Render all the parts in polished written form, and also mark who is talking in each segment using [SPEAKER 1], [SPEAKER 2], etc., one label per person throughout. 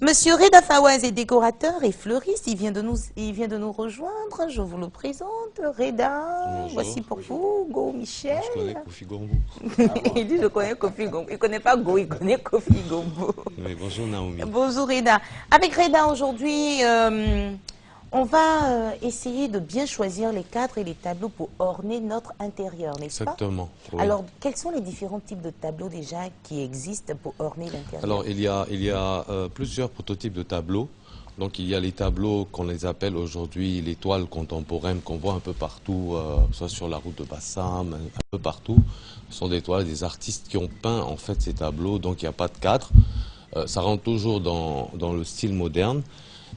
[SPEAKER 1] Monsieur Reda Fawaz est décorateur et fleuriste. Il vient de nous rejoindre. Je vous le présente. Reda,
[SPEAKER 2] Bonjour.
[SPEAKER 1] Voici pour vous, Go Michel.
[SPEAKER 2] Je connais Kofi Gombo.
[SPEAKER 1] Il dit je connais Kofi Gombo. Il ne connaît pas Go, il connaît Kofi Gombo.
[SPEAKER 2] Oui, bonjour Naomi.
[SPEAKER 1] Bonjour Reda. Avec Reda aujourd'hui, on va essayer de bien choisir les cadres et les tableaux pour orner notre intérieur, n'est-ce pas?
[SPEAKER 2] Exactement. Oui.
[SPEAKER 1] Alors, quels sont les différents types de tableaux déjà qui existent pour orner l'intérieur?
[SPEAKER 2] Alors, il y a plusieurs prototypes de tableaux. Donc, il y a les tableaux qu'on les appelle aujourd'hui les toiles contemporaines qu'on voit un peu partout, soit sur la route de Bassam, un peu partout. Ce sont des toiles, des artistes qui ont peint en fait ces tableaux, donc il n'y a pas de cadre. Ça rentre toujours dans le style moderne.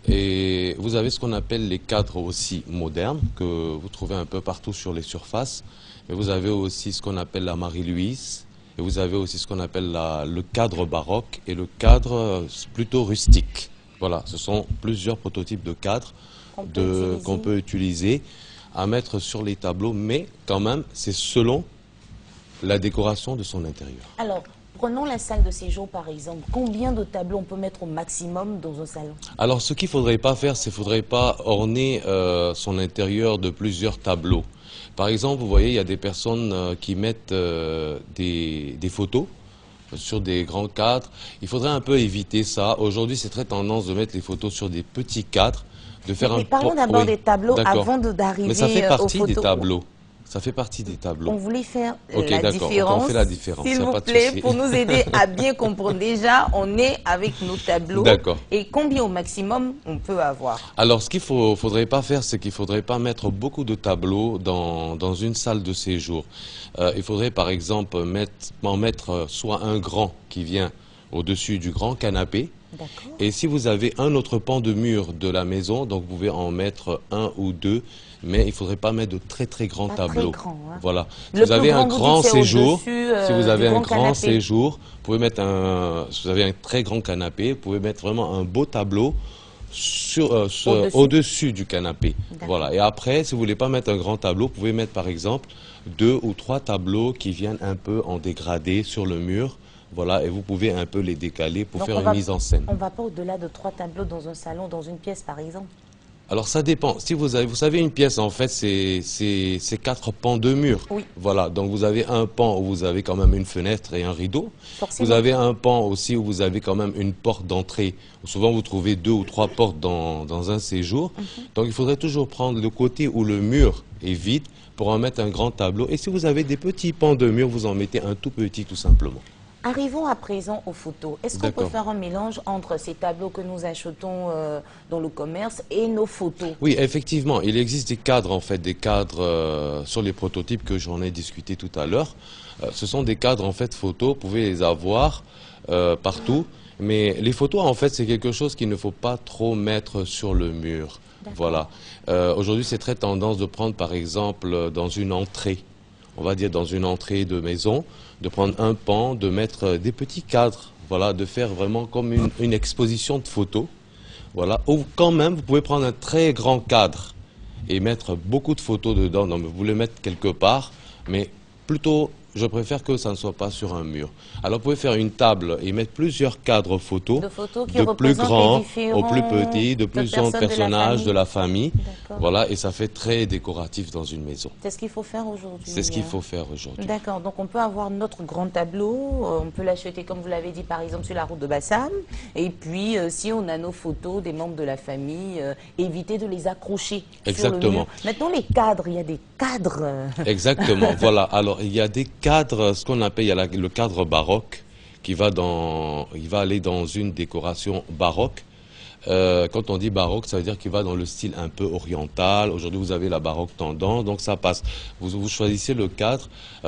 [SPEAKER 2] Et vous avez ce qu'on appelle les cadres aussi modernes, que vous trouvez un peu partout sur les surfaces. Et vous avez aussi ce qu'on appelle la Marie-Louise. Et vous avez aussi ce qu'on appelle le cadre baroque et le cadre plutôt rustique. Voilà, ce sont plusieurs prototypes de cadres qu'on peut utiliser à mettre sur les tableaux, mais quand même, c'est selon la décoration de son intérieur.
[SPEAKER 1] Alors, prenons la salle de séjour par exemple. Combien de tableaux on peut mettre au maximum dans un salon? Alors,
[SPEAKER 2] ce qu'il ne faudrait pas faire, c'est qu'il ne faudrait pas orner son intérieur de plusieurs tableaux. Par exemple, vous voyez, il y a des personnes qui mettent des photos sur des grands cadres. Il faudrait un peu éviter ça. Aujourd'hui, c'est très tendance de mettre les photos sur des petits cadres.
[SPEAKER 1] Mais parlons d'abord des tableaux avant d'arriver aux photos.
[SPEAKER 2] Mais ça fait partie des tableaux. Ça fait partie des tableaux.
[SPEAKER 1] On voulait faire
[SPEAKER 2] la différence. On fait la différence.
[SPEAKER 1] S'il vous plaît, pour nous aider à bien comprendre. Déjà, on est avec nos tableaux.
[SPEAKER 2] D'accord.
[SPEAKER 1] Et combien au maximum on peut avoir?
[SPEAKER 2] Alors, ce qu'il ne faudrait pas faire, c'est qu'il ne faudrait pas mettre beaucoup de tableaux dans une salle de séjour. Il faudrait, par exemple, en mettre soit un grand qui vient au-dessus du grand canapé. Et si vous avez un autre pan de mur de la maison, donc vous pouvez en mettre un ou deux, mais il ne faudrait pas mettre de très très grands tableaux.
[SPEAKER 1] Très grand, hein.
[SPEAKER 2] Voilà. Si vous avez un grand séjour, vous pouvez mettre si vous avez un très grand canapé, vous pouvez mettre vraiment un beau tableau au-dessus du canapé. Voilà. Et après, si vous voulez pas mettre un grand tableau, vous pouvez mettre par exemple 2 ou 3 tableaux qui viennent un peu en dégradé sur le mur. Voilà, et vous pouvez un peu les décaler pour faire une mise en scène.
[SPEAKER 1] On ne va pas au-delà de 3 tableaux dans un salon, dans une pièce par exemple?
[SPEAKER 2] Alors ça dépend. Si vous savez, une pièce en fait, c'est 4 pans de mur.
[SPEAKER 1] Oui.
[SPEAKER 2] Voilà, donc vous avez un pan où vous avez quand même une fenêtre et un rideau.
[SPEAKER 1] Forcément.
[SPEAKER 2] Vous avez un pan aussi où vous avez quand même une porte d'entrée. Souvent vous trouvez 2 ou 3 portes dans un séjour. Donc il faudrait toujours prendre le côté où le mur est vide pour en mettre un grand tableau. Et si vous avez des petits pans de mur, vous en mettez un tout petit tout simplement.
[SPEAKER 1] Arrivons à présent aux photos. Est-ce qu'on peut faire un mélange entre ces tableaux que nous achetons dans le commerce et nos photos?
[SPEAKER 2] Oui, effectivement, il existe des cadres, en fait, des cadres sur les prototypes que j'en ai discuté tout à l'heure. Ce sont des cadres, en fait, photos, vous pouvez les avoir partout. Mais les photos, en fait, c'est quelque chose qu'il ne faut pas trop mettre sur le mur. Voilà. Aujourd'hui, c'est très tendance de prendre, par exemple, dans une entrée. On va dire dans une entrée de maison, de prendre un pan, de mettre des petits cadres, voilà, de faire vraiment comme une exposition de photos, voilà. Ou quand même, vous pouvez prendre un très grand cadre et mettre beaucoup de photos dedans. Donc, vous voulez mettre quelque part, mais plutôt, je préfère que ça ne soit pas sur un mur. Alors, vous pouvez faire une table et mettre plusieurs cadres photos, de plus grands au plus petits, de plusieurs personnages de la famille. Voilà, et ça fait très décoratif dans une maison.
[SPEAKER 1] C'est ce qu'il faut faire aujourd'hui.
[SPEAKER 2] C'est ce qu'il faut faire aujourd'hui.
[SPEAKER 1] D'accord, donc on peut avoir notre grand tableau, on peut l'acheter comme vous l'avez dit par exemple sur la route de Bassam. Et puis si on a nos photos des membres de la famille, éviter de les accrocher sur le mur. Maintenant les cadres, il y a des cadres.
[SPEAKER 2] Exactement, voilà. Alors il y a des cadres, ce qu'on appelle le cadre baroque, qui va aller dans une décoration baroque. Quand on dit baroque, ça veut dire qu'il va dans le style un peu oriental. Aujourd'hui, vous avez la baroque tendance, donc ça passe. Vous choisissez le cadre.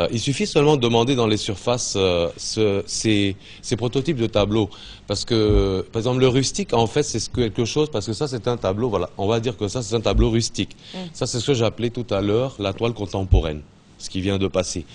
[SPEAKER 2] Il suffit seulement de demander dans les surfaces ces prototypes de tableaux. Parce que, par exemple, le rustique, en fait, c'est quelque chose, parce que ça, c'est un tableau, voilà, on va dire que ça, c'est un tableau rustique. Ça, c'est ce que j'appelais tout à l'heure la toile contemporaine, ce qui vient de passer.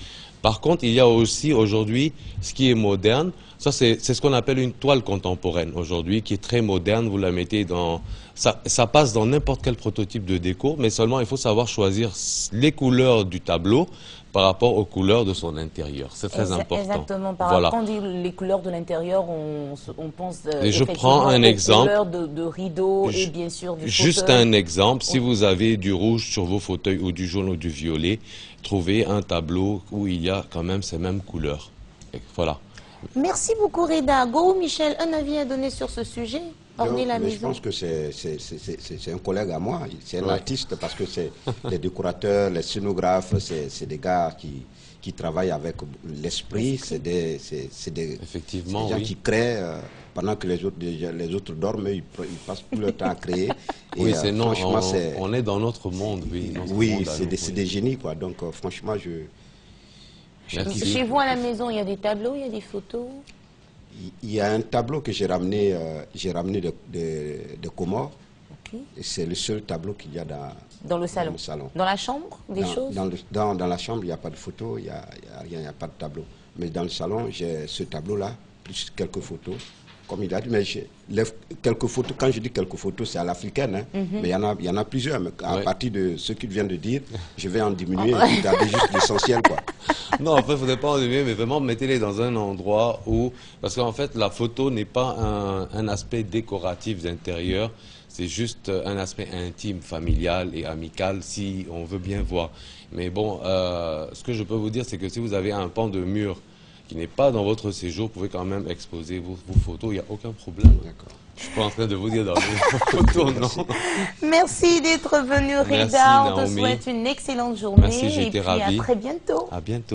[SPEAKER 2] Par contre, il y a aussi aujourd'hui ce qui est moderne. Ça, c'est ce qu'on appelle une toile contemporaine aujourd'hui, qui est très moderne. Vous la mettez dans... Ça passe dans n'importe quel prototype de déco, mais seulement il faut savoir choisir les couleurs du tableau par rapport aux couleurs de son intérieur. C'est très important.
[SPEAKER 1] Exactement. Quand on dit les couleurs de l'intérieur, on pense
[SPEAKER 2] et je prends un exemple,
[SPEAKER 1] aux couleurs de rideaux et bien sûr du fauteuil.
[SPEAKER 2] Juste un exemple, si vous avez du rouge sur vos fauteuils ou du jaune ou du violet, trouvez un tableau où il y a quand même ces mêmes couleurs. Et voilà.
[SPEAKER 1] Merci beaucoup Reda. Go Michel, un avis à donner sur ce sujet?
[SPEAKER 3] Je pense que c'est un collègue à moi, c'est un artiste parce que c'est les décorateurs, les scénographes, c'est des gars qui travaillent avec l'esprit, c'est des gens qui créent pendant que les autres dorment, ils passent tout leur temps à créer.
[SPEAKER 2] Oui, on est dans notre monde, oui.
[SPEAKER 3] Oui, c'est des génies, quoi. Donc franchement,
[SPEAKER 1] Chez vous à la maison, il y a des tableaux, il y a des photos?
[SPEAKER 3] Il y a un tableau que j'ai ramené de Comores. Okay. C'est le seul tableau qu'il y a
[SPEAKER 1] dans le salon. Dans la chambre, choses
[SPEAKER 3] dans la chambre, il n'y a pas de photo, il n'y a rien, il n'y a pas de tableau. Mais dans le salon, j'ai ce tableau-là, plus quelques photos. Comme il a dit, mais quelques photos, quand je dis quelques photos, c'est à l'africaine, hein, mais il y en a plusieurs. Mais à partir de ce qu'il vient de dire, je vais en diminuer et garder juste l'essentiel, quoi.
[SPEAKER 2] Non, en fait, il ne faudrait pas en diminuer, mais vraiment, mettez-les dans un endroit où... Parce qu'en fait, la photo n'est pas un aspect décoratif d'intérieur, c'est juste un aspect intime, familial et amical, si on veut bien voir. Mais bon, ce que je peux vous dire, c'est que si vous avez un pan de mur qui n'est pas dans votre séjour, vous pouvez quand même exposer vos photos, il n'y a aucun problème. D'accord. Je ne suis pas en train de vous dire dans les photos, non.
[SPEAKER 1] Merci d'être venu, Reda. On te souhaite une excellente journée.
[SPEAKER 2] Merci, j'ai été ravi.
[SPEAKER 1] Et puis à très bientôt.
[SPEAKER 2] À bientôt.